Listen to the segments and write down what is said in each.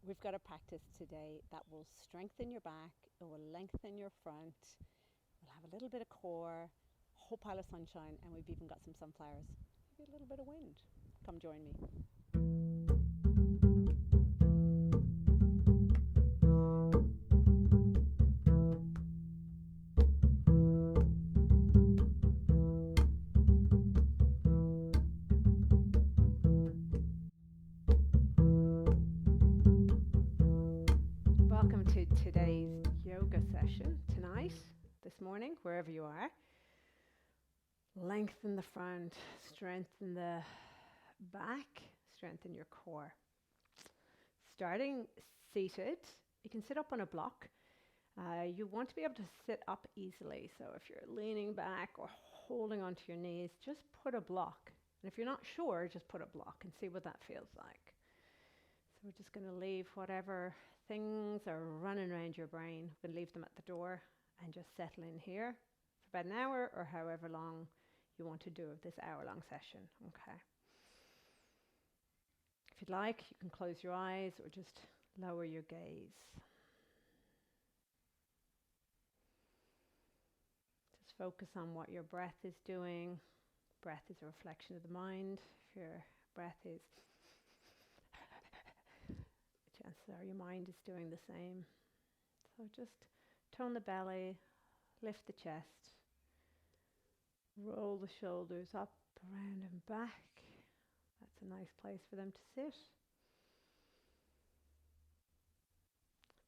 We've got a practice today that will strengthen your back, it will lengthen your front, we'll have a little bit of core, whole pile of sunshine, and we've even got some sunflowers. Maybe a little bit of wind. Come join me. Welcome to today's yoga session tonight, this morning, wherever you are. Lengthen the front, strengthen the back, strengthen your core. Starting seated, you can sit up on a block. You want to be able to sit up easily. So if you're leaning back or holding onto your knees, just put a block. And if you're not sure, just put a block and see what that feels like. So we're just going to leave whatever things are running around your brain. We're going to leave them at the door and just settle in here for about an hour or however long you want to do of this hour-long session. Okay. If you'd like, you can close your eyes or just lower your gaze. Just focus on what your breath is doing. Breath is a reflection of the mind. If your breath is chances are your mind is doing the same. So just tone the belly, lift the chest, roll the shoulders up, around and back. That's a nice place for them to sit.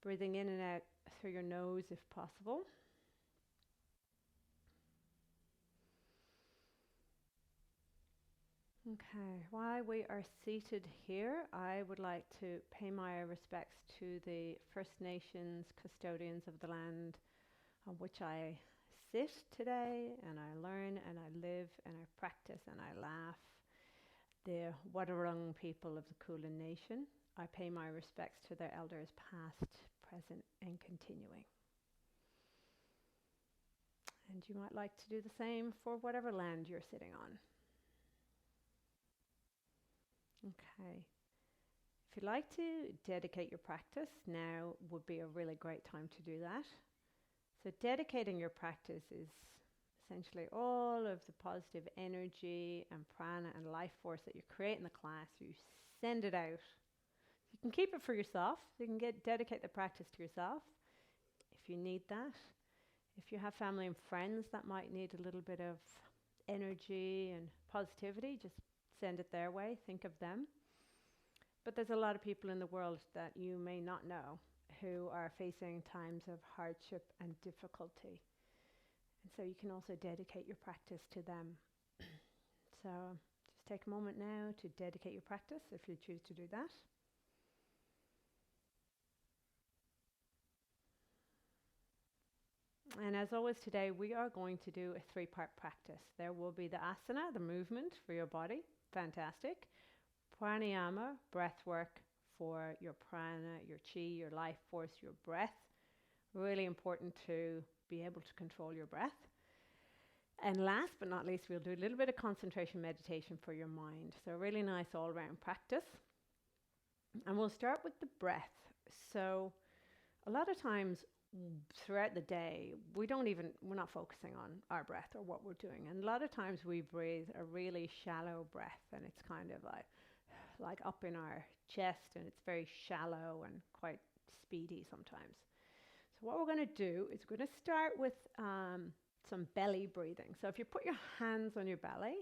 Breathing in and out through your nose if possible. Okay, while we are seated here, I would like to pay my respects to the First Nations custodians of the land on which I sit today, and I learn, and I live, and I practice, and I laugh. The Wadawurrung people of the Kulin Nation. I pay my respects to their elders past, present, and continuing. And you might like to do the same for whatever land you're sitting on. Okay. If you'd like to dedicate your practice, now would be a really great time to do that. So dedicating your practice is essentially all of the positive energy and prana and life force that you create in the class, you send it out. You can keep it for yourself. You can dedicate the practice to yourself if you need that. If you have family and friends that might need a little bit of energy and positivity, just send it their way, think of them. But there's a lot of people in the world that you may not know who are facing times of hardship and difficulty. And so you can also dedicate your practice to them. So just take a moment now to dedicate your practice if you choose to do that. And as always today, we are going to do a 3-part practice. There will be the asana, the movement for your body. Fantastic. Pranayama, breath work for your prana, your chi, your life force, your breath. Really important to be able to control your breath. And last but not least, we'll do a little bit of concentration meditation for your mind. So a really nice all-round practice. And we'll start with the breath. So a lot of times throughout the day, we're not focusing on our breath or what we're doing. And a lot of times we breathe a really shallow breath, and it's kind of like up in our chest, and it's very shallow and quite speedy sometimes. So what we're going to do is we're going to start with some belly breathing. So if you put your hands on your belly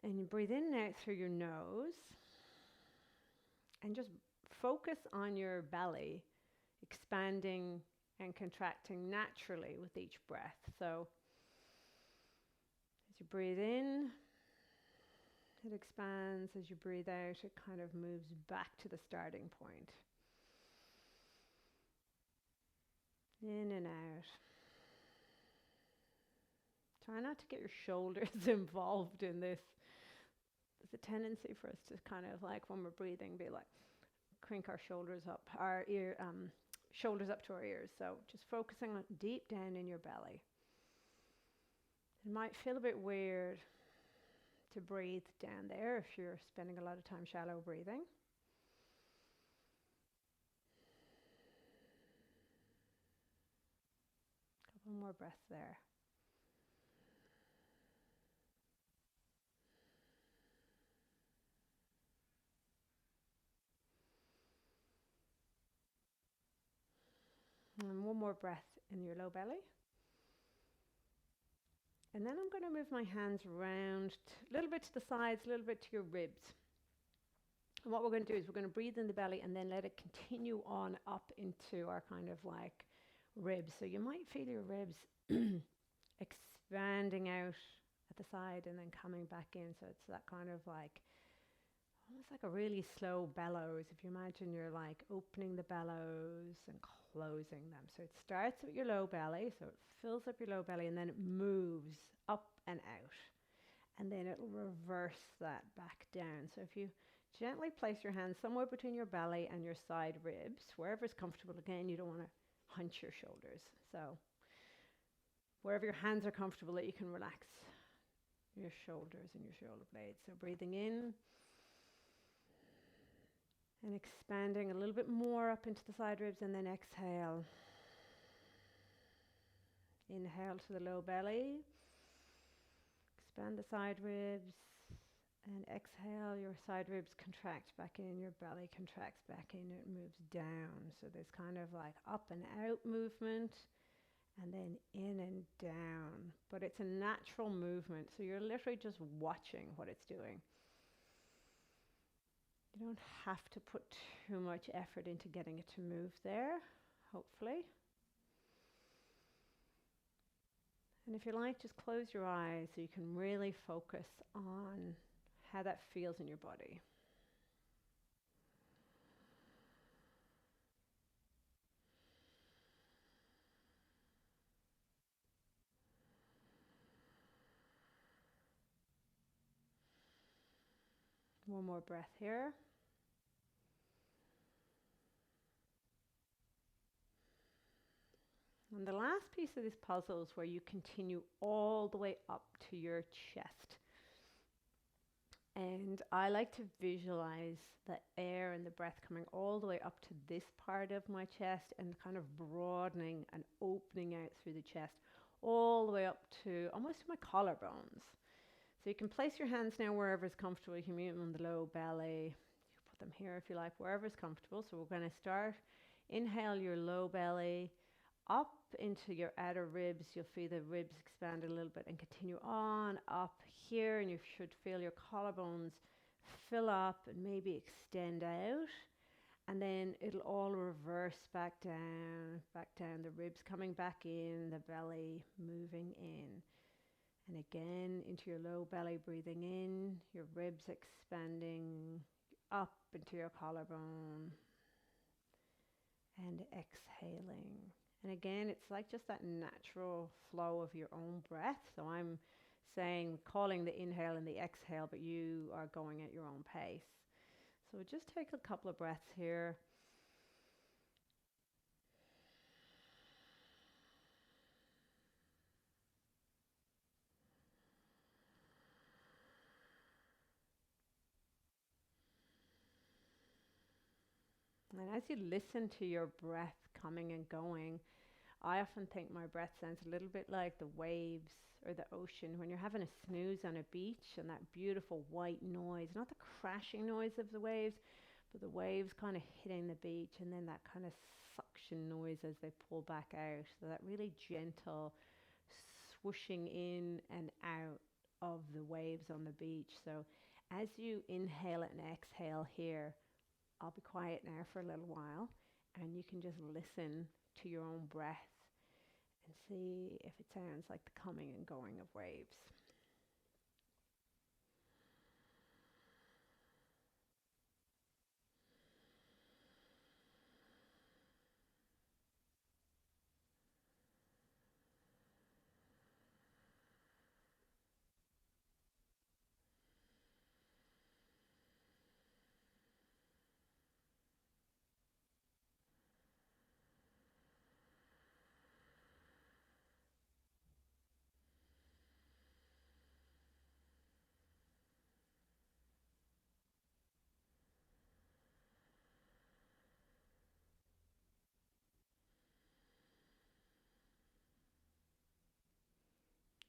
and you breathe in and out through your nose and just focus on your belly expanding and contracting naturally with each breath. So as you breathe in, it expands. As you breathe out, it kind of moves back to the starting point. In and out. Try not to get your shoulders involved in this. There's a tendency for us to kind of like when we're breathing, be like, crink our shoulders up, shoulders up to our ears. So just focusing on deep down in your belly. It might feel a bit weird to breathe down there if you're spending a lot of time shallow breathing. One more breath there. And one more breath in your low belly. And then I'm going to move my hands around a little bit to the sides, a little bit to your ribs. And what we're going to do is we're going to breathe in the belly and then let it continue on up into our kind of like ribs. So you might feel your ribs expanding out at the side and then coming back in. So it's that kind of like, almost like a really slow bellows. If you imagine you're like opening the bellows and closing them. So it starts with your low belly, so it fills up your low belly and then it moves up and out. And then it'll reverse that back down. So if you gently place your hands somewhere between your belly and your side ribs, wherever is comfortable. Again, you don't want to hunch your shoulders. So wherever your hands are comfortable, that you can relax your shoulders and your shoulder blades. So breathing in and expanding a little bit more up into the side ribs, and then exhale. Inhale to the low belly. Expand the side ribs. And exhale, your side ribs contract back in, your belly contracts back in, it moves down. So there's kind of like up and out movement, and then in and down. But it's a natural movement, so you're literally just watching what it's doing. You don't have to put too much effort into getting it to move there, hopefully. And if you like, just close your eyes so you can really focus on how that feels in your body. One more breath here. And the last piece of this puzzle is where you continue all the way up to your chest. And I like to visualize the air and the breath coming all the way up to this part of my chest and kind of broadening and opening out through the chest, all the way up to almost to my collarbones. So you can place your hands now wherever is comfortable. You can mute them on the low belly. You can put them here if you like, wherever is comfortable. So we're going to start. Inhale your low belly up into your outer ribs. You'll feel the ribs expand a little bit and continue on up here, and you should feel your collarbones fill up and maybe extend out, and then it'll all reverse back down, the ribs coming back in, the belly moving in, and again into your low belly, breathing in, your ribs expanding up into your collarbone, and exhaling. And again, it's like just that natural flow of your own breath. So I'm calling the inhale and the exhale, but you are going at your own pace. So just take a couple of breaths here. And as you listen to your breath coming and going, I often think my breath sounds a little bit like the waves or the ocean when you're having a snooze on a beach, and that beautiful white noise, not the crashing noise of the waves, but the waves kind of hitting the beach, and then that kind of suction noise as they pull back out. So that really gentle swooshing in and out of the waves on the beach. So as you inhale and exhale here, I'll be quiet now for a little while, and you can just listen to your own breath and see if it sounds like the coming and going of waves.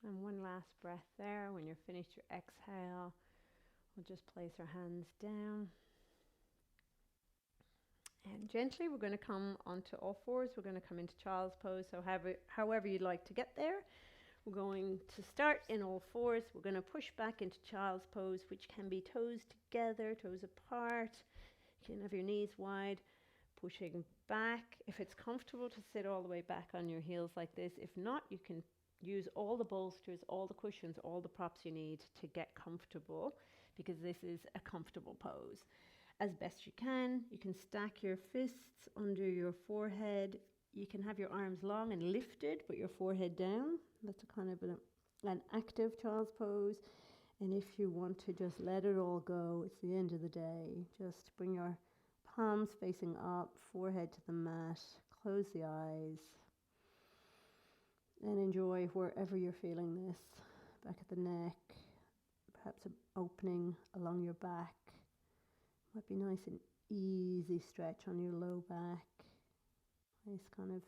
And one last breath there. When you're finished your exhale, we'll just place our hands down. And gently, we're going to come onto all fours. We're going to come into child's pose. So however you'd like to get there. We're going to start in all fours. We're going to push back into child's pose, which can be toes together, toes apart. You can have your knees wide, pushing back. If it's comfortable to sit all the way back on your heels like this. If not, you can use all the bolsters, all the cushions, all the props you need to get comfortable, because this is a comfortable pose. As best you can stack your fists under your forehead. You can have your arms long and lifted, but your forehead down. That's a kind of an active child's pose. And if you want to just let it all go, it's the end of the day. Just bring your palms facing up, forehead to the mat, close the eyes, and enjoy wherever you're feeling this. Back of the neck, perhaps an opening along your back. Might be nice and easy stretch on your low back. Nice kind of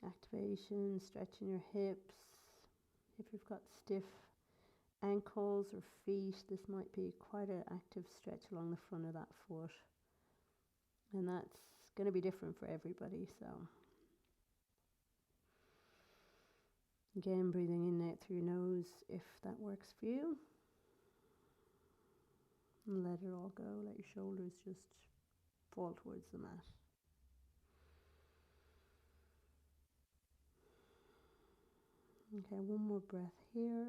activation, stretching your hips. If you've got stiff ankles or feet, this might be quite an active stretch along the front of that foot. And that's going to be different for everybody. So again, breathing in and out through your nose if that works for you. And let it all go. Let your shoulders just fall towards the mat. Okay, one more breath here.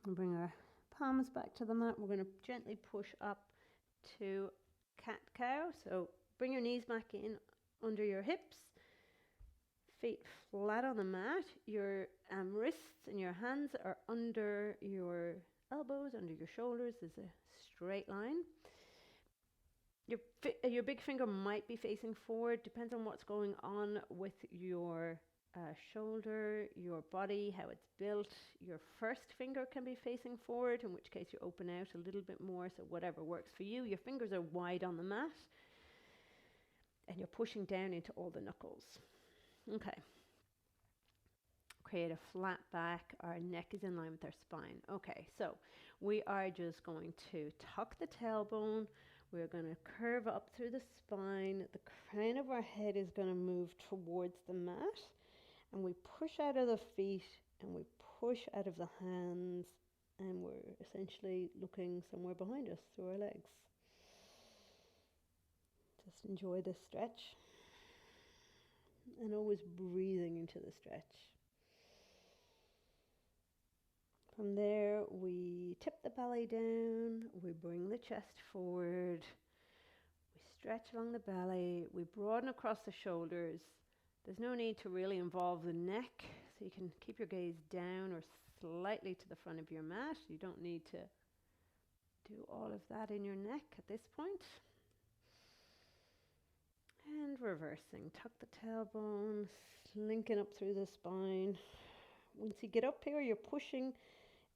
And bring our palms back to the mat. We're going to gently push up to cat-cow. So bring your knees back in under your hips. Feet flat on the mat. Your wrists and your hands are under your elbows, under your shoulders. There's a straight line. Your big finger might be facing forward. Depends on what's going on with your shoulder, your body, how it's built. Your first finger can be facing forward, in which case you open out a little bit more. So whatever works for you. Your fingers are wide on the mat. And you're pushing down into all the knuckles. Okay. Create a flat back. Our neck is in line with our spine. Okay, so we are just going to tuck the tailbone. We're going to curve up through the spine. The crown of our head is going to move towards the mat. And we push out of the feet and we push out of the hands. And we're essentially looking somewhere behind us through our legs. Just enjoy this stretch. And always breathing into the stretch. From there, we tip the belly down, we bring the chest forward, we stretch along the belly, we broaden across the shoulders. There's no need to really involve the neck, so you can keep your gaze down or slightly to the front of your mat. You don't need to do all of that in your neck at this point. And reversing, tuck the tailbone, slinking up through the spine. Once you get up here, you're pushing.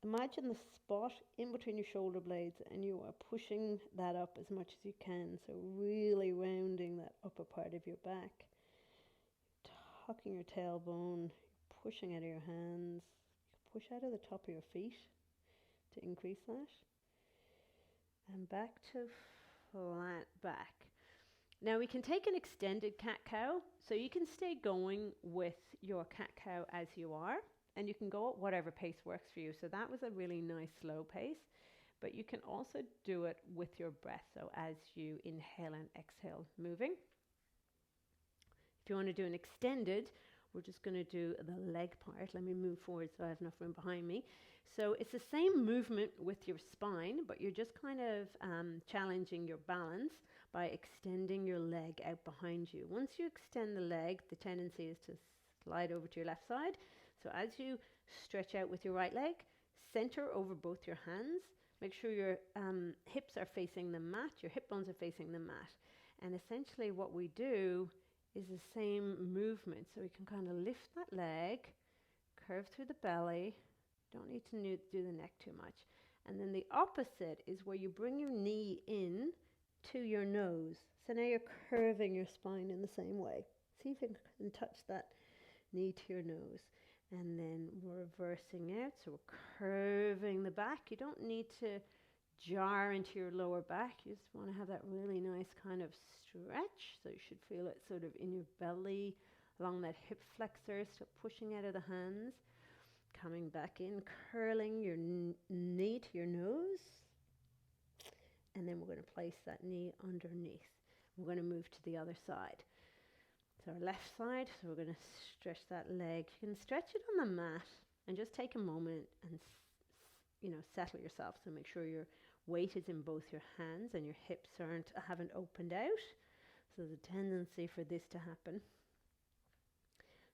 Imagine the spot in between your shoulder blades and you are pushing that up as much as you can. So really rounding that upper part of your back. Tucking your tailbone, pushing out of your hands. Push out of the top of your feet to increase that. And back to flat back. Now we can take an extended cat-cow. So you can stay going with your cat-cow as you are. And you can go at whatever pace works for you. So that was a really nice slow pace. But you can also do it with your breath. So as you inhale and exhale, moving. If you want to do an extended, we're just going to do the leg part. Let me move forward so I have enough room behind me. So it's the same movement with your spine, but you're just kind of challenging your balance by extending your leg out behind you. Once you extend the leg, the tendency is to slide over to your left side. So as you stretch out with your right leg, center over both your hands. Make sure your hips are facing the mat, your hip bones are facing the mat. And essentially what we do is the same movement. So we can kind of lift that leg, curve through the belly. Don't need to do the neck too much. And then the opposite is where you bring your knee in to your nose. So now you're curving your spine in the same way. See if you can touch that knee to your nose. And then we're reversing out, so we're curving the back. You don't need to jar into your lower back. You just want to have that really nice kind of stretch. So you should feel it sort of in your belly, along that hip flexor, so pushing out of the hands. Coming back in, curling your knee to your nose. And then we're going to place that knee underneath. We're going to move to the other side. So our left side, so we're going to stretch that leg. You can stretch it on the mat and just take a moment and, settle yourself. So make sure your weight is in both your hands and your hips haven't opened out. So there's a tendency for this to happen.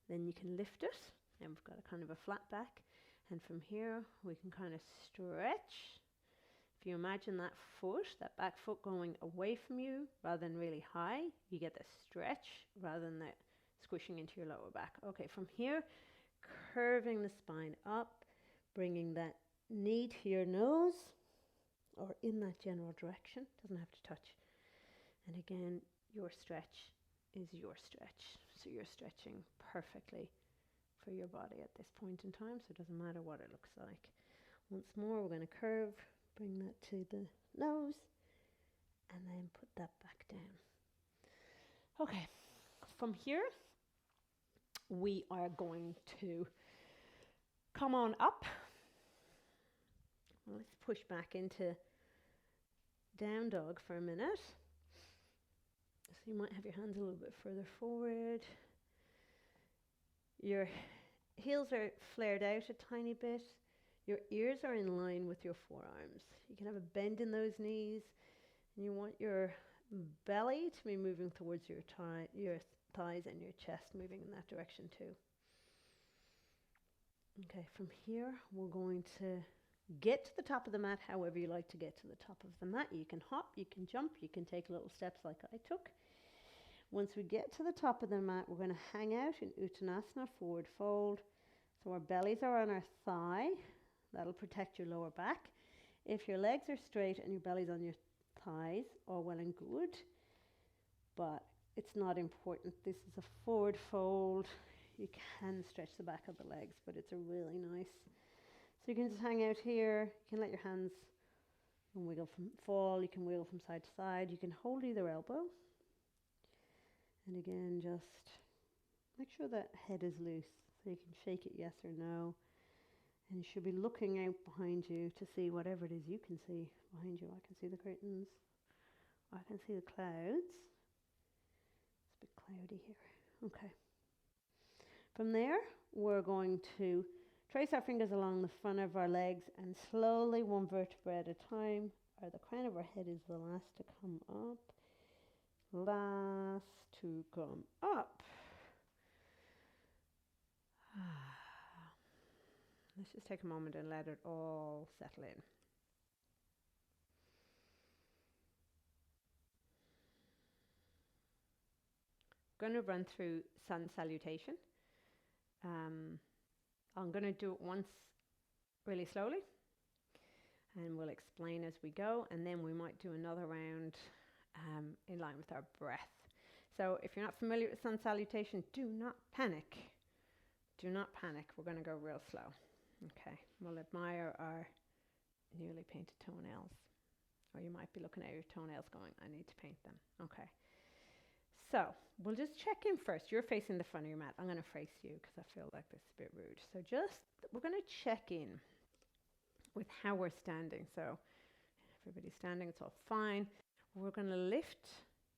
Then you can lift it, and we've got a kind of a flat back. And from here, we can kind of stretch. If you imagine that back foot going away from you rather than really high, you get the stretch rather than the squishing into your lower back. Okay, from here, curving the spine up, bringing that knee to your nose or in that general direction. Doesn't have to touch. And again, your stretch is your stretch. So you're stretching perfectly for your body at this point in time, so it doesn't matter what it looks like. Once more, we're going to curve. Bring that to the nose and then put that back down. Okay, from here, we are going to come on up. Well, let's push back into down dog for a minute. So you might have your hands a little bit further forward. Your heels are flared out a tiny bit. Your ears are in line with your forearms. You can have a bend in those knees, and you want your belly to be moving towards your thighs and your chest moving in that direction too. Okay, from here we're going to get to the top of the mat however you like to get to the top of the mat. You can hop, you can jump, you can take little steps like I took. Once we get to the top of the mat, we're going to hang out in Uttanasana, forward fold. So our bellies are on our thigh. That'll protect your lower back. If your legs are straight and your belly's on your thighs, all well and good, but it's not important. This is a forward fold. You can stretch the back of the legs, but it's a really nice. So you can just hang out here. You can let your hands wiggle from fall. You can wiggle from side to side. You can hold either elbow. And again, just make sure that head is loose. So you can shake it yes or no. And you should be looking out behind you to see whatever it is you can see behind you. I can see the curtains. I can see the clouds. It's a bit cloudy here. Okay. From there, we're going to trace our fingers along the front of our legs and slowly, one vertebra at a time, or the crown of our head is the last to come up. Last to come up. Let's just take a moment and let it all settle in. I'm going to run through sun salutation. I'm going to do it once really slowly, and we'll explain as we go, and then we might do another round in line with our breath. So if you're not familiar with sun salutation, do not panic. Do not panic. We're going to go real slow. Okay, we'll admire our newly painted toenails. Or you might be looking at your toenails going, I need to paint them. Okay, so we'll just check in first. You're facing the front of your mat. I'm going to face you because I feel like this is a bit rude. So we're going to check in with how we're standing. So everybody's standing, it's all fine. We're going to lift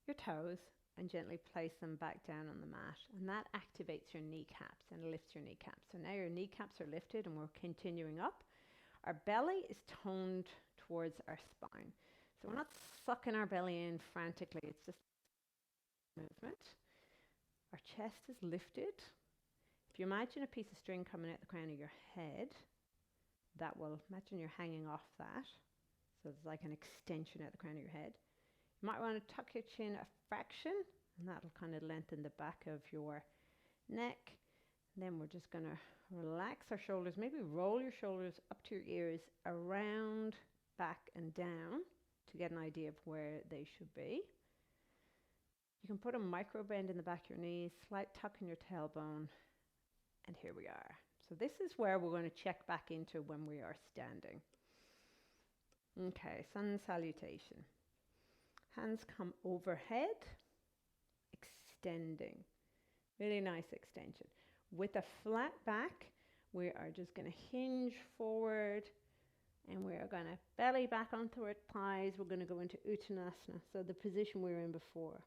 your toes and gently place them back down on the mat. And that activates your kneecaps and lifts your kneecaps. So now your kneecaps are lifted and we're continuing up. Our belly is toned towards our spine. So we're not sucking our belly in frantically. It's just movement. Our chest is lifted. If you imagine a piece of string coming out the crown of your head, imagine you're hanging off that. So it's like an extension at the crown of your head. You might want to tuck your chin a fraction, and that'll kind of lengthen the back of your neck. And then we're just going to relax our shoulders, maybe roll your shoulders up to your ears, around, back and down to get an idea of where they should be. You can put a micro bend in the back of your knees, slight tuck in your tailbone, and here we are. So this is where we're going to check back into when we are standing. Okay, sun salutation. Hands come overhead, extending. Really nice extension. With a flat back, we are just going to hinge forward, and we are going to belly back onto our thighs. We're going to go into Uttanasana, so the position we were in before.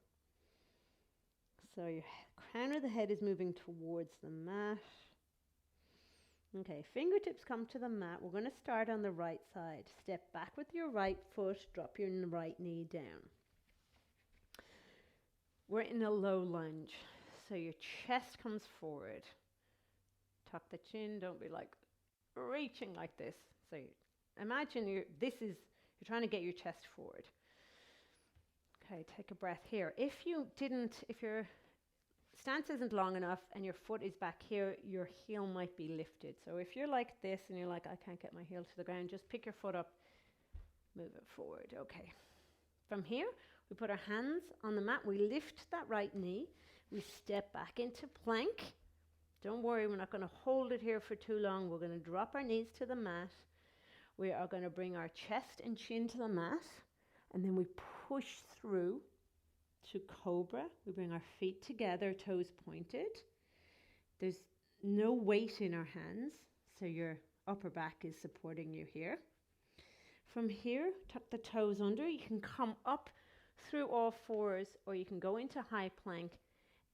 So your crown of the head is moving towards the mat. Okay, fingertips come to the mat. We're going to start on the right side. Step back with your right foot, drop your right knee down. We're in a low lunge, so your chest comes forward. Tuck the chin, don't be like reaching like this. So imagine you're trying to get your chest forward. Okay, take a breath here. If your stance isn't long enough and your foot is back here, your heel might be lifted. So if you're like this and you're like, I can't get my heel to the ground, just pick your foot up, move it forward. Okay. From here, we put our hands on the mat. We lift that right knee. We step back into plank. Don't worry, we're not going to hold it here for too long. We're going to drop our knees to the mat. We are going to bring our chest and chin to the mat. And then we push through to cobra. We bring our feet together, toes pointed. There's no weight in our hands, so your upper back is supporting you here. From here, tuck the toes under. You can come up through all fours, or you can go into high plank,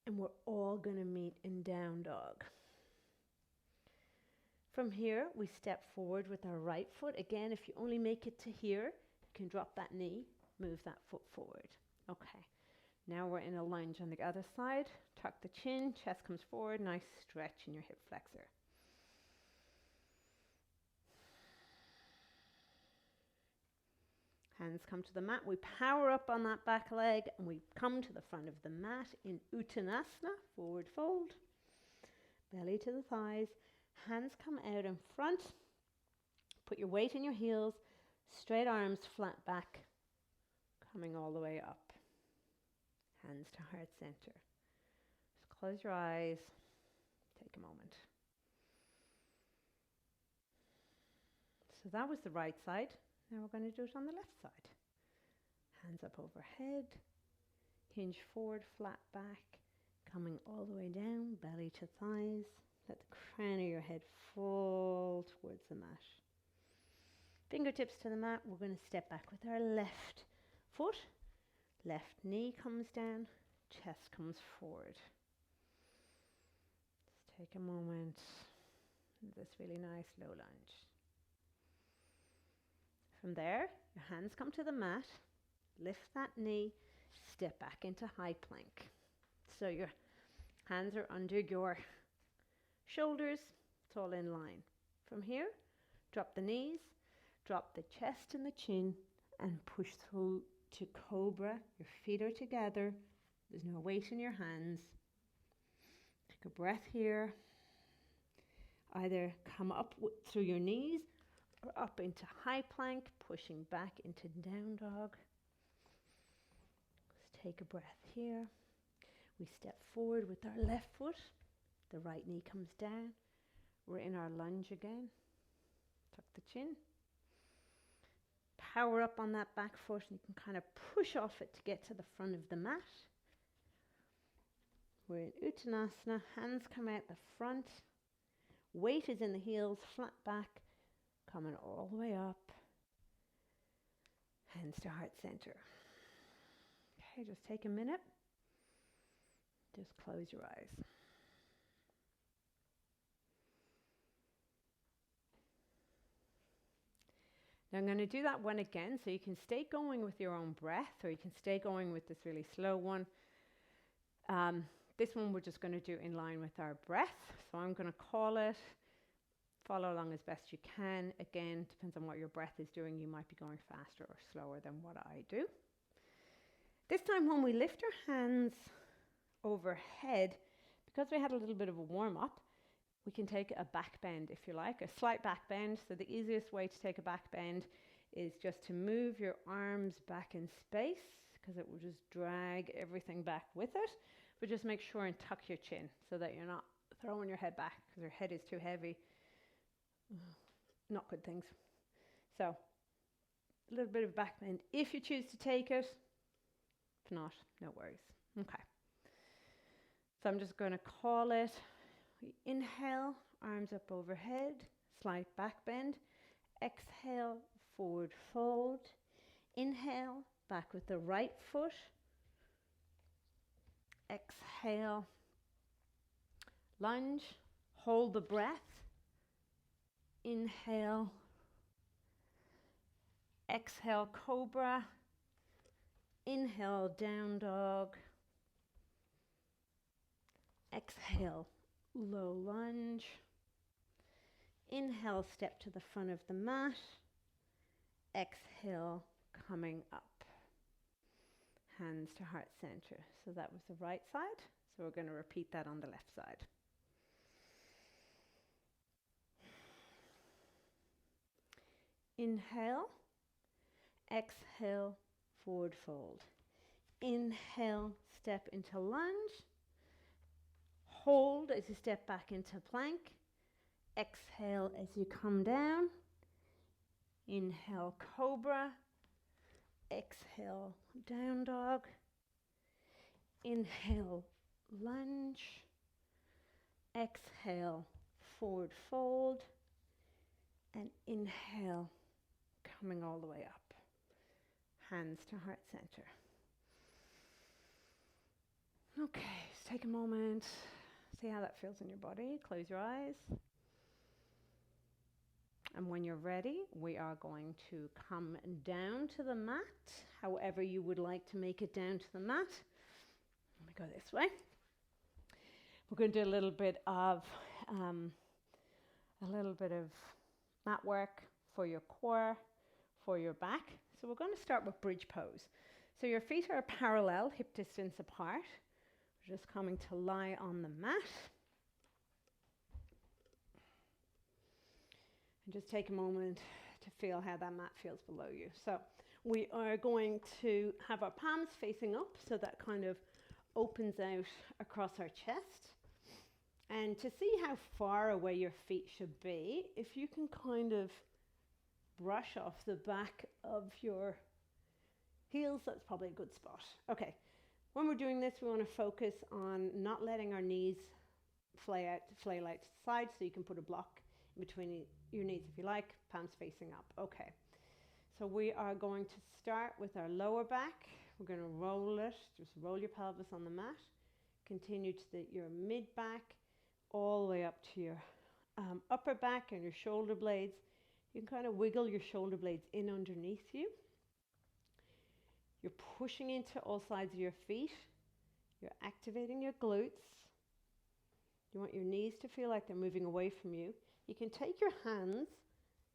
and we're all going to meet in down dog. From here, we step forward with our right foot. Again, if you only make it to here, you can drop that knee, move that foot forward. Okay. Now we're in a lunge on the other side. Tuck the chin, chest comes forward, nice stretch in your hip flexor. Hands come to the mat. We power up on that back leg and we come to the front of the mat in Uttanasana, forward fold. Belly to the thighs. Hands come out in front. Put your weight in your heels. Straight arms, flat back, coming all the way up. Hands to heart center. Just close your eyes. Take a moment. So that was the right side. Now we're going to do it on the left side. Hands up overhead. Hinge forward, flat back. Coming all the way down, belly to thighs. Let the crown of your head fall towards the mat. Fingertips to the mat. We're going to step back with our left foot. Left knee comes down, chest comes forward. Just take a moment. This really nice low lunge. From there, your hands come to the mat. Lift that knee, step back into high plank. So your hands are under your shoulders. It's all in line. From here, drop the knees, drop the chest and the chin, and push through to cobra. Your feet are together. There's no weight in your hands. Take a breath here. Either come up through your knees or up into high plank, pushing back into down dog. Let's take a breath here. We step forward with our left foot. The right knee comes down. We're in our lunge again. Tuck the chin. Power up on that back foot, and you can kind of push off it to get to the front of the mat. We're in Uttanasana. Hands come out the front. Weight is in the heels, flat back, coming all the way up. Hands to heart center. Okay, just take a minute. Just close your eyes. Now I'm going to do that one again, so you can stay going with your own breath, or you can stay going with this really slow one. This one we're just going to do in line with our breath. So I'm going to call it. Follow along as best you can. Again, depends on what your breath is doing. You might be going faster or slower than what I do. This time when we lift our hands overhead, because we had a little bit of a warm-up, we can take a back bend if you like, a slight back bend. So the easiest way to take a back bend is just to move your arms back in space, because it will just drag everything back with it. But just make sure and tuck your chin so that you're not throwing your head back, because your head is too heavy. Not good things. So a little bit of back bend if you choose to take it. If not, no worries. Okay. So I'm just going to call it. We inhale, arms up overhead, slight back bend. Exhale, forward fold. Inhale, back with the right foot. Exhale, lunge, hold the breath. Inhale, exhale, cobra. Inhale, down dog. Exhale, low lunge. Inhale, step to the front of the mat. Exhale, coming up. Hands to heart center. So that was the right side. So we're going to repeat that on the left side. Inhale, exhale, forward fold. Inhale, step into lunge. Hold as you step back into plank. Exhale as you come down. Inhale, cobra. Exhale, down dog. Inhale, lunge. Exhale, forward fold. And inhale, coming all the way up. Hands to heart center. Okay, just take a moment. See how that feels in your body. Close your eyes. And when you're ready, we are going to come down to the mat, however you would like to make it down to the mat. Let me go this way. We're going to do a little bit of mat work for your core, for your back. So we're going to start with bridge pose. So your feet are parallel, hip distance apart. We're just coming to lie on the mat. And just take a moment to feel how that mat feels below you. So we are going to have our palms facing up, so that kind of opens out across our chest. And to see how far away your feet should be, if you can kind of brush off the back of your heels, that's probably a good spot. Okay, when we're doing this, we want to focus on not letting our knees flail out to the side, so you can put a block in between your knees if you like, palms facing up. Okay, so we are going to start with our lower back. We're going to roll it, just roll your pelvis on the mat, continue to your mid back, all the way up to your upper back and your shoulder blades. You can kind of wiggle your shoulder blades in underneath you. You're pushing into all sides of your feet. You're activating your glutes. You want your knees to feel like they're moving away from you. You can take your hands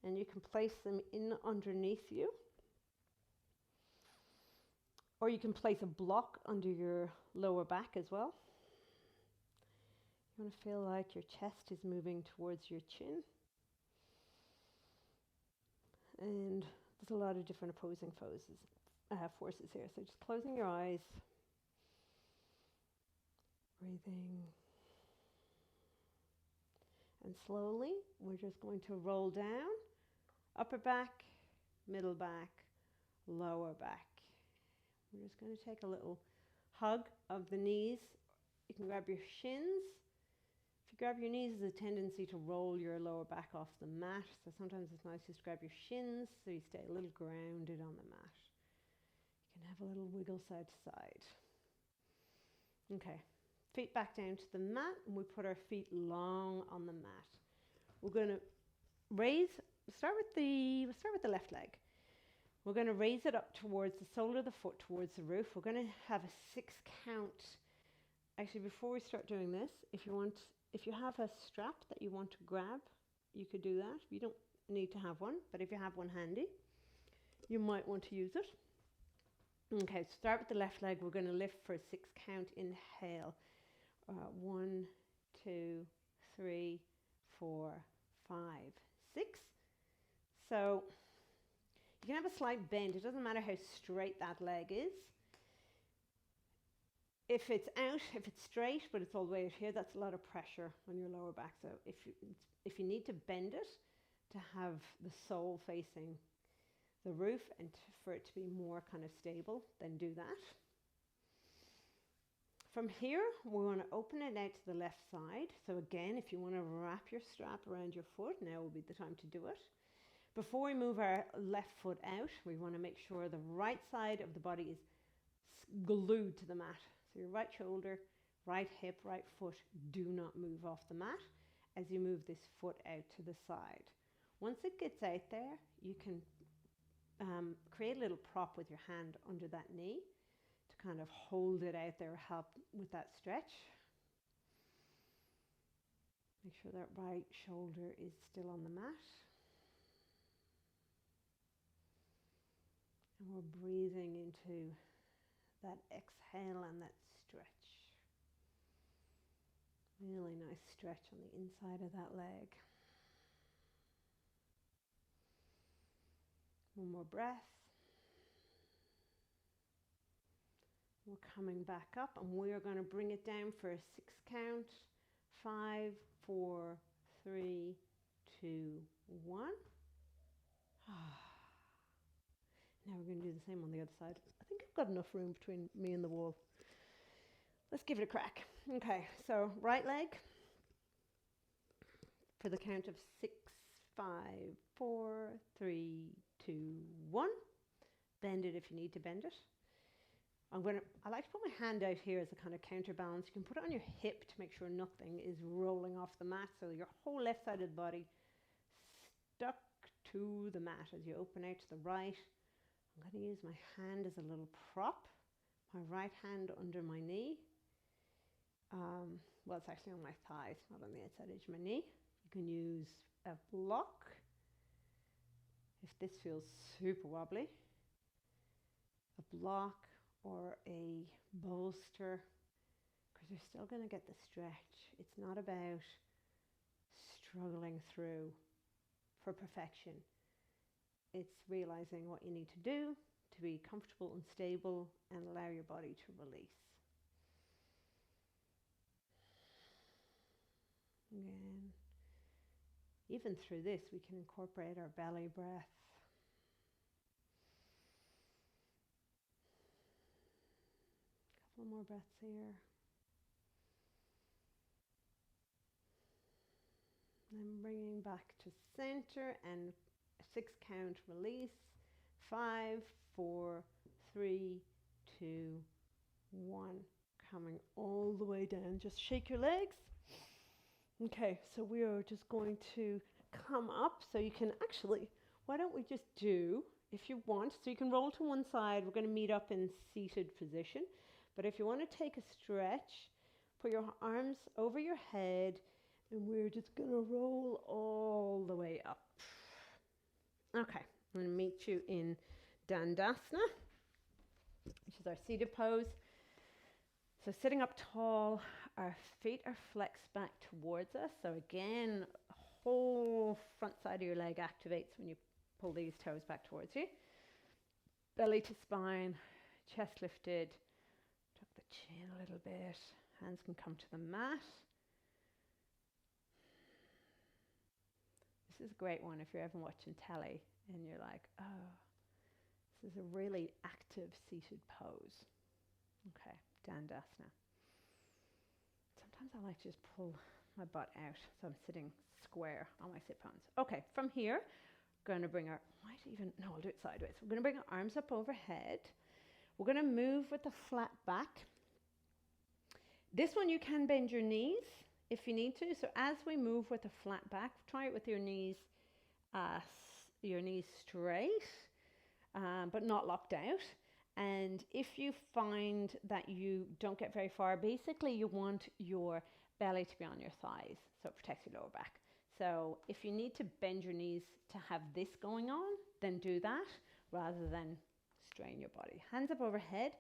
and you can place them in underneath you. Or you can place a block under your lower back as well. You want to feel like your chest is moving towards your chin. And there's a lot of different opposing forces here. So just closing your eyes, breathing. And slowly, we're just going to roll down, upper back, middle back, lower back. We're just going to take a little hug of the knees. You can grab your shins. If you grab your knees, there's a tendency to roll your lower back off the mat. So sometimes it's nice just to grab your shins so you stay a little grounded on the mat. You can have a little wiggle side to side. Okay, feet back down to the mat, and we put our feet long on the mat. We're going to raise, start with the left leg. We're going to raise it up towards the sole of the foot, towards the roof. We're going to have a 6 count. Actually, before we start doing this, if you have a strap that you want to grab, you could do that. You don't need to have one, but if you have one handy, you might want to use it. Okay, so start with the left leg. We're going to lift for a 6 count. Inhale. 1, 2, 3, 4, 5, 6. So you can have a slight bend. It doesn't matter how straight that leg is. If it's out, if it's straight, but it's all the way out here, that's a lot of pressure on your lower back. So if you need to bend it to have the sole facing the roof and for it to be more kind of stable, then do that. From here, we want to open it out to the left side. So again, if you want to wrap your strap around your foot, now will be the time to do it. Before we move our left foot out, we want to make sure the right side of the body is glued to the mat. So your right shoulder, right hip, right foot do not move off the mat as you move this foot out to the side. Once it gets out there, you can create a little prop with your hand under that knee to kind of hold it out there, help with that stretch. Make sure that right shoulder is still on the mat. And we're breathing into that exhale and that stretch. Really nice stretch on the inside of that leg. One more breath. We're coming back up and we're going to bring it down for a 6 count. 5, 4, 3, 2, 1. Now we're going to do the same on the other side. I think I've got enough room between me and the wall. Let's give it a crack. Okay, so right leg for the count of 6, 5, 4, 3, 2, 1. Bend it if you need to bend it. I like to put my hand out here as a kind of counterbalance. You can put it on your hip to make sure nothing is rolling off the mat. So your whole left side of the body stuck to the mat as you open out to the right. I'm going to use my hand as a little prop. My right hand under my knee. Well, it's actually on my thighs, not on the outside edge of my knee. You can use a block if this feels super wobbly. A block or a bolster, because you're still going to get the stretch. It's not about struggling through for perfection. It's realizing what you need to do to be comfortable and stable and allow your body to release. Again, even through this, we can incorporate our belly breath. Couple more breaths here. Then bringing back to center and a 6 count release. 5, 4, 3, 2, 1. Coming all the way down. Just shake your legs. Okay, so we are just going to come up. So you can actually, why don't we just do, if you want, so you can roll to one side. We're going to meet up in seated position. But if you want to take a stretch, put your arms over your head, and we're just going to roll all the way up. Okay, I'm going to meet you in Dandasana, which is our seated pose. So sitting up tall, our feet are flexed back towards us. So again, the whole front side of your leg activates when you pull these toes back towards you. Belly to spine, chest lifted. Tuck the chin a little bit. Hands can come to the mat. This is a great one if you're ever watching telly and you're like, oh, this is a really active seated pose. Okay, Dandasana. Sometimes I like to just pull my butt out so I'm sitting square on my sit bones. Okay, from here, we're going to bring our, I'll do it sideways. We're going to bring our arms up overhead. We're going to move with a flat back. This one you can bend your knees if you need to. So as we move with a flat back, try it with your knees straight, but not locked out. And if you find that you don't get very far, basically you want your belly to be on your thighs, so it protects your lower back. So if you need to bend your knees to have this going on, then do that rather than strain your body. Hands up overhead,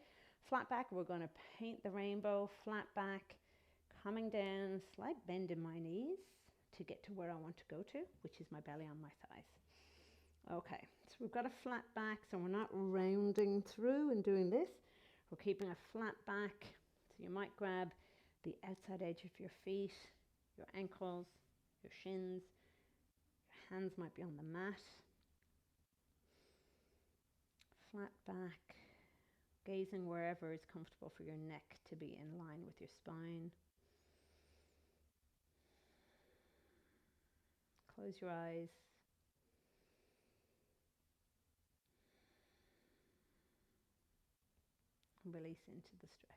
flat back. We're going to paint the rainbow, flat back, coming down, slight bend in my knees to get to where I want to go to, which is my belly on my thighs. Okay, so we've got a flat back, so we're not rounding through and doing this. We're keeping a flat back So you might grab the outside edge of your feet, your ankles, your shins. Your hands might be on the mat. Flat back, gazing wherever is comfortable for your neck to be in line with your spine. Close your eyes. And release into the stretch.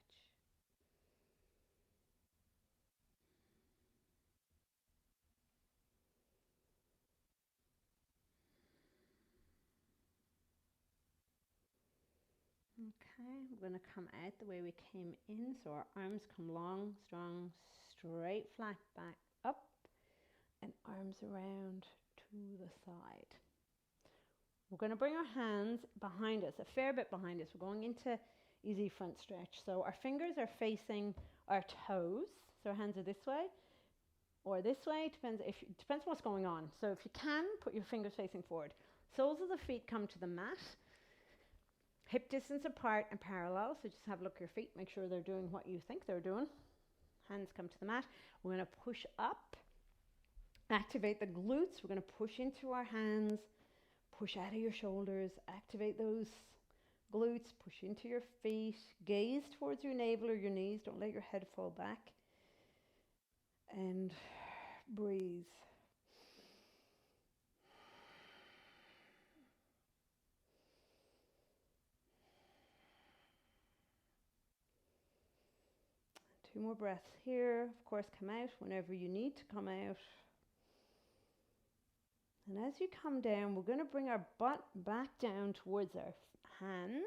Okay, we're going to come out the way we came in. So our arms come long, strong, straight, flat back, up, and arms around to the side. We're going to bring our hands behind us, a fair bit behind us. We're going into easy front stretch. So our fingers are facing our toes. So our hands are this way or this way. Depends what's going on. So if you can, put your fingers facing forward. Soles of the feet come to the mat. Hip distance apart and parallel. So just have a look at your feet. Make sure they're doing what you think they're doing. Hands come to the mat. We're going to push up. Activate the glutes. We're going to push into our hands. Push out of your shoulders. Activate those glutes. Push into your feet. Gaze towards your navel or your knees. Don't let your head fall back. And breathe. Two more breaths here. Of course, come out whenever you need to come out. And as you come down, we're going to bring our butt back down towards our hands.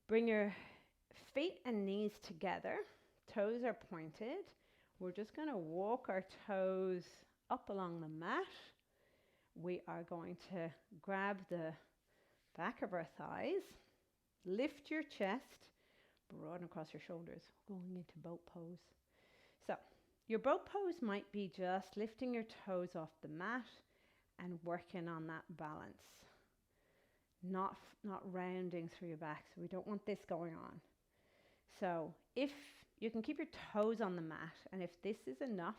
Bring your feet and knees together. Toes are pointed. We're just going to walk our toes up along the mat. We are going to grab the back of our thighs. Lift your chest. Broaden across your shoulders. Going into boat pose. So your boat pose might be just lifting your toes off the mat and working on that balance. Not rounding through your back. So we don't want this going on. So if you can keep your toes on the mat, and if this is enough,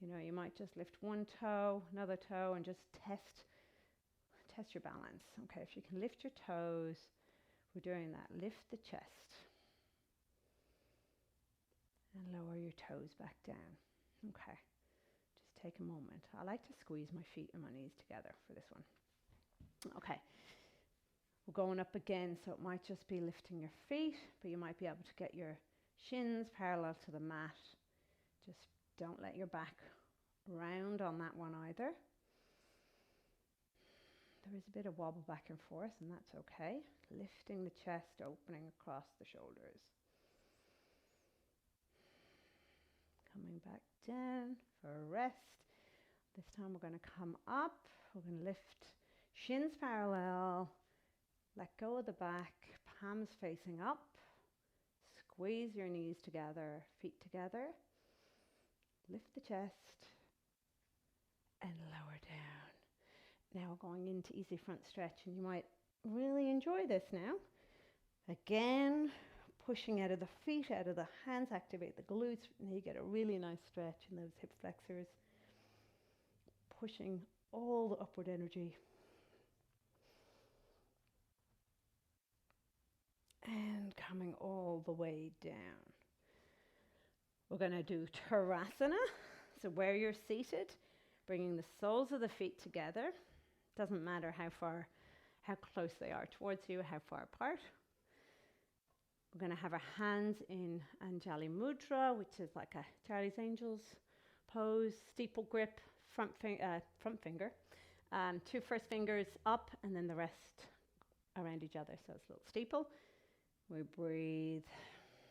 you might just lift one toe, another toe, and just test your balance. Okay, if you can lift your toes, we're doing that. Lift the chest. And lower your toes back down. Okay, just take a moment. I like to squeeze my feet and my knees together for this one. Okay, we're going up again, so it might just be lifting your feet, but you might be able to get your shins parallel to the mat. Just don't let your back round on that one either. There is a bit of wobble back and forth, and that's okay. Lifting the chest, opening across the shoulders. Coming back down for a rest. This time we're going to come up. We're going to lift shins parallel. Let go of the back. Palms facing up. Squeeze your knees together. Feet together. Lift the chest. And lower down. Now we're going into easy front stretch. And you might really enjoy this now. Again, pushing out of the feet, out of the hands, activate the glutes. Now you get a really nice stretch in those hip flexors. Pushing all the upward energy. And coming all the way down. We're going to do Tadasana. So where you're seated, bringing the soles of the feet together. Doesn't matter how close they are towards you, how far apart. We're going to have our hands in Anjali Mudra, which is like a Charlie's Angels pose, steeple grip, front finger. Two first fingers up and then the rest around each other. So it's a little steeple. We breathe.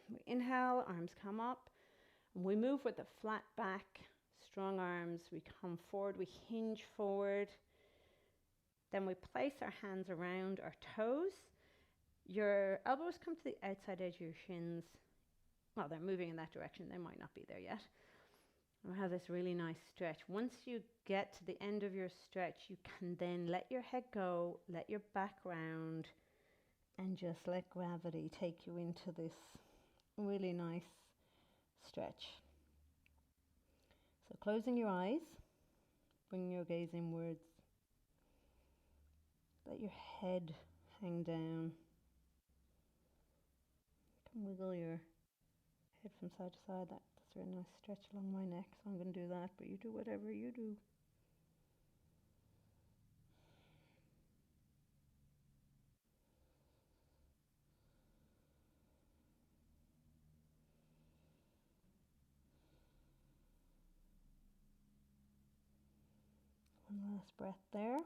We inhale, arms come up. And we move with a flat back, strong arms. We come forward, we hinge forward. Then we place our hands around our toes. Your elbows come to the outside edge of your shins. Well, they're moving in that direction. They might not be there yet. We'll have this really nice stretch. Once you get to the end of your stretch, you can then let your head go, let your back round, and just let gravity take you into this really nice stretch. So closing your eyes, bring your gaze inwards, let your head hang down. You can wiggle your head from side to side. That's a really nice stretch along my neck, so I'm going to do that, but you do whatever you do. One last breath there.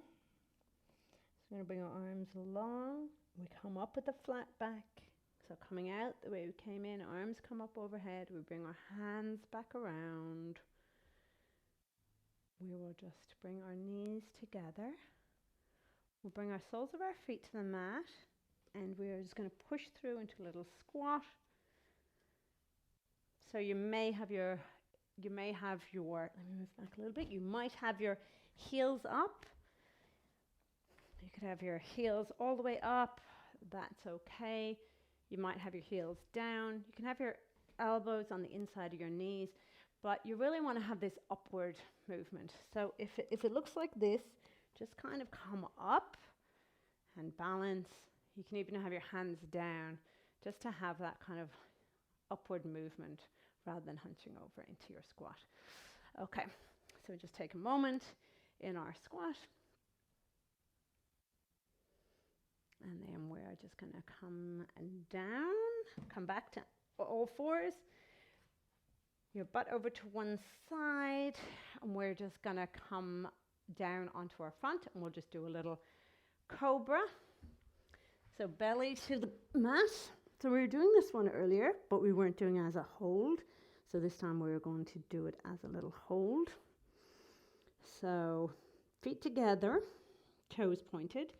So we're going to bring our arms along. We come up with a flat back. So coming out the way we came in, arms come up overhead. We bring our hands back around. We will just bring our knees together. We'll bring our soles of our feet to the mat. And we're just going to push through into a little squat. So you may have your, let me move back a little bit. You might have your heels up. You could have your heels all the way up. That's okay. You might have your heels down. You can have your elbows on the inside of your knees, but you really want to have this upward movement. So if it looks like this, just kind of come up and balance. You can even have your hands down just to have that kind of upward movement rather than hunching over into your squat. Okay, so just take a moment in our squat. And then we're just going to come down, come back to all fours. Your butt over to one side, and we're just going to come down onto our front, and we'll just do a little cobra. So belly to the mat. So we were doing this one earlier, but we weren't doing it as a hold. So this time we're going to do it as a little hold. So feet together, toes pointed.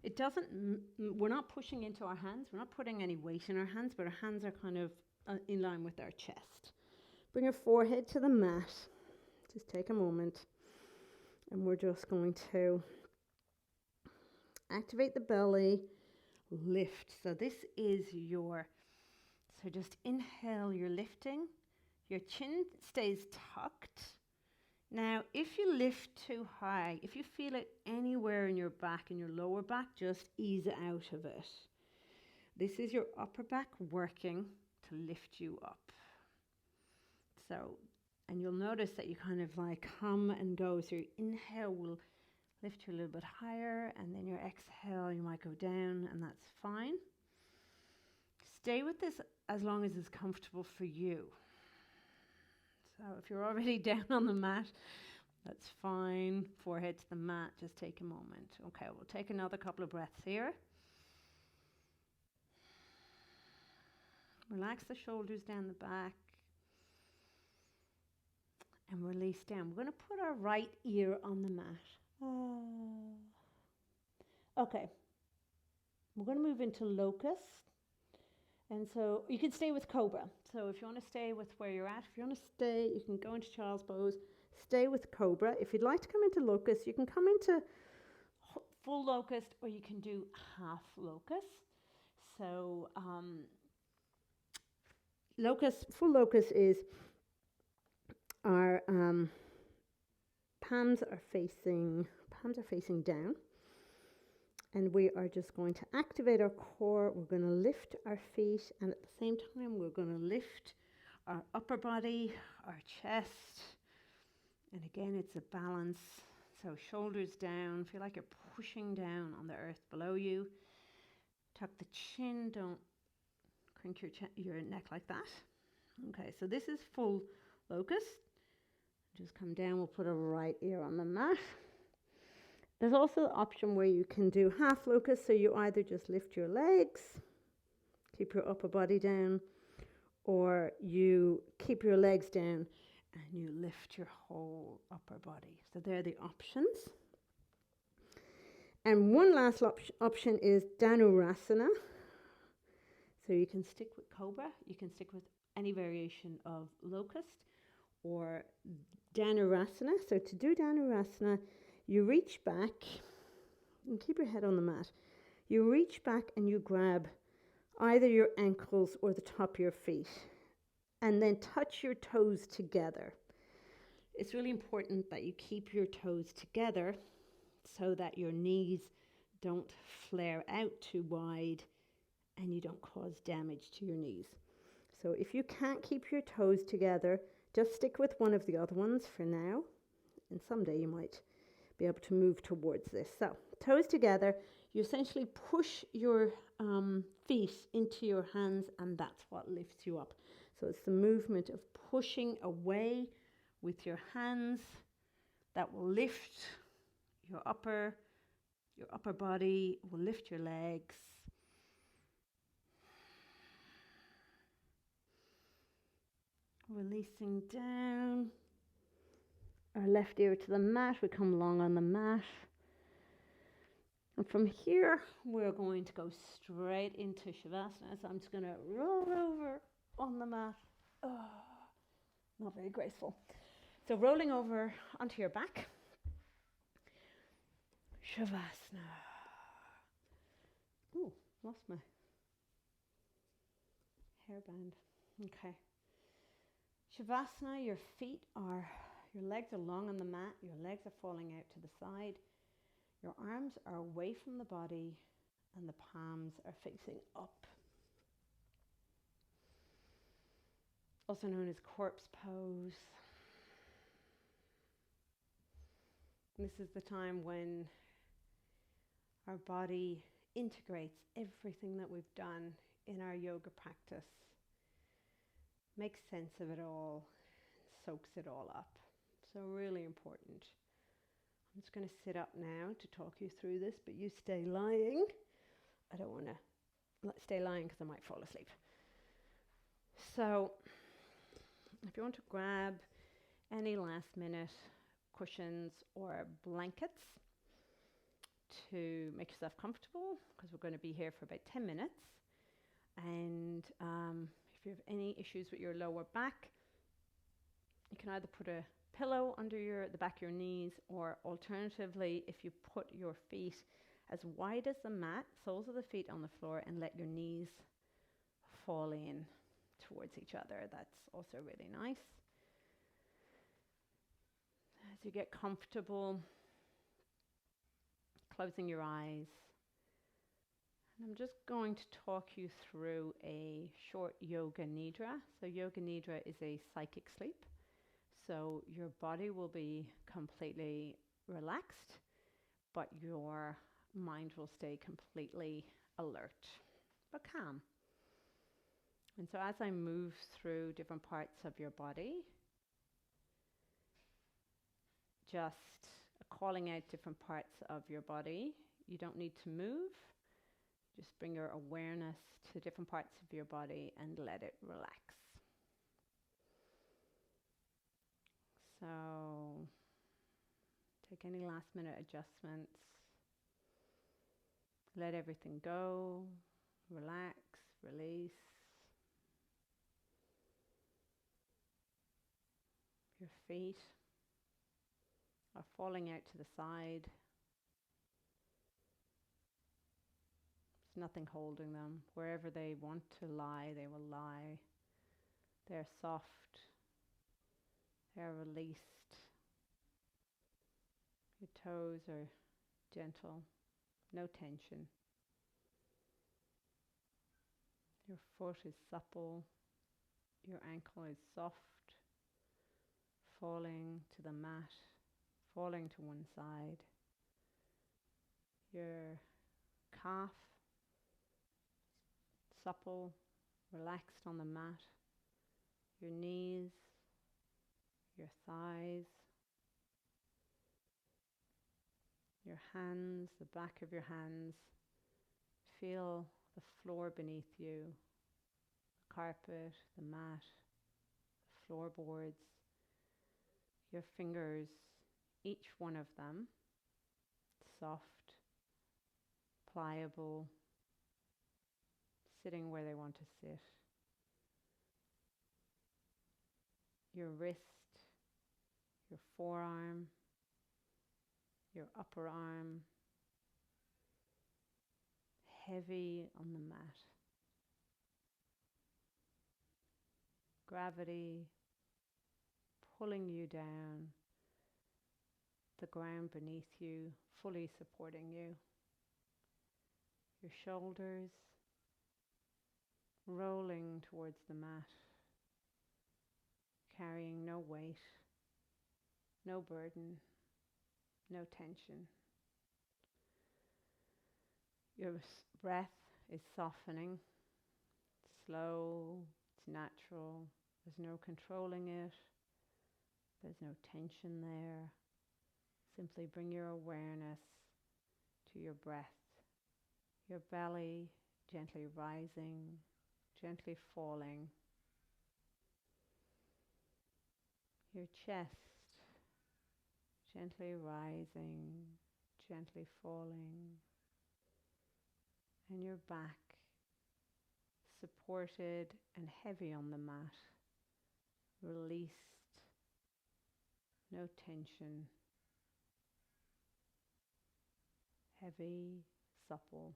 It doesn't, we're not pushing into our hands. We're not putting any weight in our hands, but our hands are kind of in line with our chest. Bring your forehead to the mat. Just take a moment. And we're just going to activate the belly, lift. So this is so just inhale, you're lifting. Your chin stays tucked. Now, if you lift too high, if you feel it anywhere in your back, in your lower back, just ease out of it. This is your upper back working to lift you up. So, and you'll notice that you kind of like come and go. So your inhale will lift you a little bit higher, and then your exhale, you might go down, and that's fine. Stay with this as long as it's comfortable for you. So if you're already down on the mat, that's fine. Forehead to the mat, just take a moment. Okay, we'll take another couple of breaths here. Relax the shoulders down the back. And release down. We're going to put our right ear on the mat. Okay. We're going to move into locust. And so you can stay with cobra. So if you want to stay with where you're at, if you want to stay, you can go into child's pose, stay with cobra. If you'd like to come into locust, you can come into full locust, or you can do half locust. So full locust is our palms are facing down. And we are just going to activate our core. We're going to lift our feet, and at the same time, we're going to lift our upper body, our chest. And again, it's a balance. So shoulders down. Feel like you're pushing down on the earth below you. Tuck the chin. Don't crink your neck like that. Okay, so this is full locust. Just come down. We'll put a right ear on the mat. There's also the option where you can do half locust, so you either just lift your legs, keep your upper body down, or you keep your legs down and you lift your whole upper body. So they're the options. And one last option is Dhanurasana. So you can stick with cobra, you can stick with any variation of locust or Dhanurasana. So to do Dhanurasana, you reach back and keep your head on the mat. You reach back and you grab either your ankles or the top of your feet, and then touch your toes together. It's really important that you keep your toes together so that your knees don't flare out too wide and you don't cause damage to your knees. So if you can't keep your toes together, just stick with one of the other ones for now, and someday you might be able to move towards this. So toes together, you essentially push your feet into your hands, and that's what lifts you up. So it's the movement of pushing away with your hands that will lift your upper body, will lift your legs. Releasing down our left ear to the mat. We come long on the mat. And from here, we're going to go straight into Shavasana. So I'm just going to roll over on the mat. Oh, not very graceful. So rolling over onto your back. Shavasana. Ooh, lost my hairband. Okay. Shavasana, your legs are long on the mat, your legs are falling out to the side, your arms are away from the body, and the palms are facing up. Also known as corpse pose. This is the time when our body integrates everything that we've done in our yoga practice, makes sense of it all, soaks it all up. So really important. I'm just going to sit up now to talk you through this, but you stay lying. I don't want to stay lying because I might fall asleep. So if you want to grab any last minute cushions or blankets to make yourself comfortable, because we're going to be here for about 10 minutes. And if you have any issues with your lower back, you can either put a pillow under the back of your knees, or alternatively, if you put your feet as wide as the mat, soles of the feet on the floor, and let your knees fall in towards each other. That's also really nice. As you get comfortable, closing your eyes. And I'm just going to talk you through a short yoga nidra. So yoga nidra is a psychic sleep. So your body will be completely relaxed, but your mind will stay completely alert, but calm. And so as I move through different parts of your body, just calling out different parts of your body, you don't need to move. Just bring your awareness to different parts of your body and let it relax. So take any last minute adjustments. Let everything go. Relax, release. Your feet are falling out to the side. There's nothing holding them. Wherever they want to lie, they will lie. They're soft. They're released. Your toes are gentle. No tension. Your foot is supple. Your ankle is soft. Falling to the mat. Falling to one side. Your calf, supple, relaxed on the mat. Your knees, your thighs, your hands, the back of your hands. Feel the floor beneath you, the carpet, the mat, the floorboards, your fingers, each one of them, soft, pliable, sitting where they want to sit. Your wrist, your forearm, your upper arm, heavy on the mat. Gravity pulling you down, the ground beneath you fully supporting you. Your shoulders rolling towards the mat, carrying no weight, no burden, no tension. Your breath is softening, slow, it's natural, there's no controlling it, there's no tension there. Simply bring your awareness to your breath, your belly gently rising, gently falling, your chest gently rising, gently falling, and your back supported and heavy on the mat, released, no tension, heavy, supple.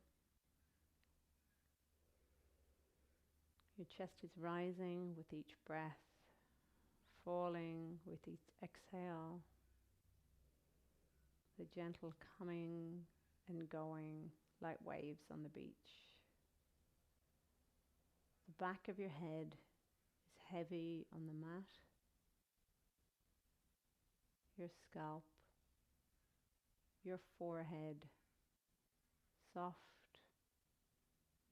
Your chest is rising with each breath, falling with each exhale, the gentle coming and going like waves on the beach. The back of your head is heavy on the mat, your scalp, your forehead, soft,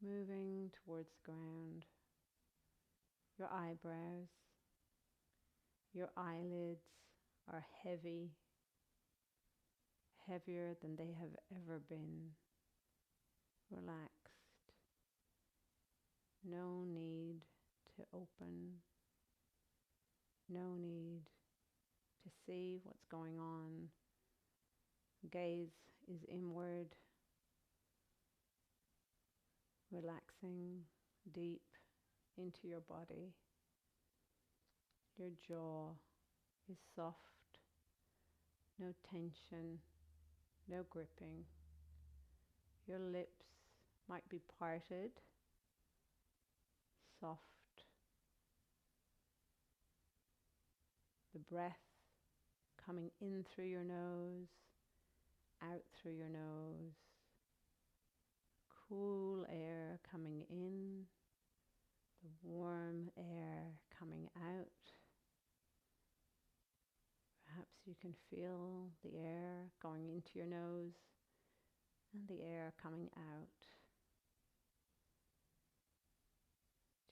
moving towards the ground, your eyebrows, your eyelids are heavy, heavier than they have ever been, relaxed, no need to open, no need to see what's going on. Gaze is inward, relaxing deep into your body. Your jaw is soft, no tension, no gripping. Your lips might be parted, soft. The breath coming in through your nose, out through your nose. Cool air coming in, the warm air coming out. Perhaps you can feel the air going into your nose and the air coming out.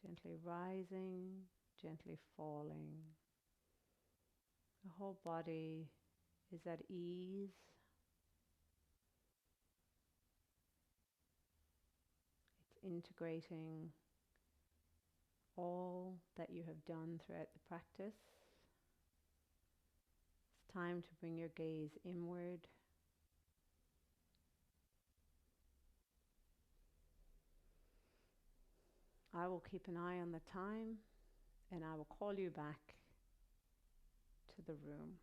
Gently rising, gently falling. The whole body is at ease. It's integrating all that you have done throughout the practice. It's time to bring your gaze inward. I will keep an eye on the time and I will call you back to the room.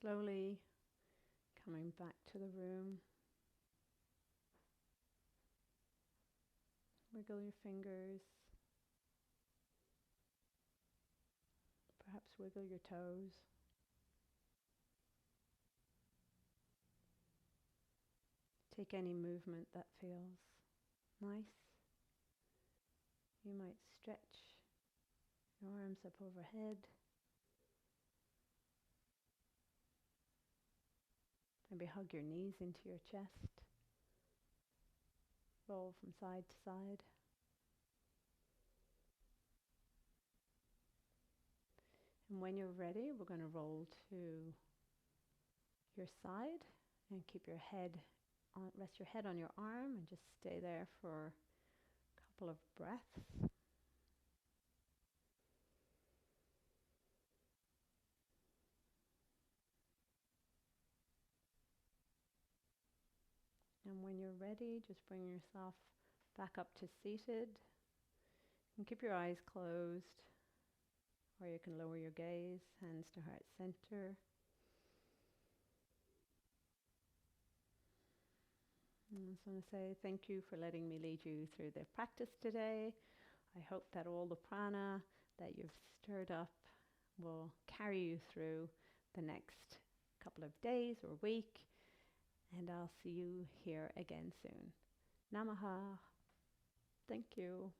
Slowly coming back to the room. Wiggle your fingers. Perhaps wiggle your toes. Take any movement that feels nice. You might stretch your arms up overhead. Maybe hug your knees into your chest. Roll from side to side. And when you're ready, we're going to roll to your side and keep your head on, rest your head on your arm and just stay there for a couple of breaths. And when you're ready, just bring yourself back up to seated. And keep your eyes closed, or you can lower your gaze, hands to heart center. And I just want to say thank you for letting me lead you through the practice today. I hope that all the prana that you've stirred up will carry you through the next couple of days or week. And I'll see you here again soon. Namaha. Thank you.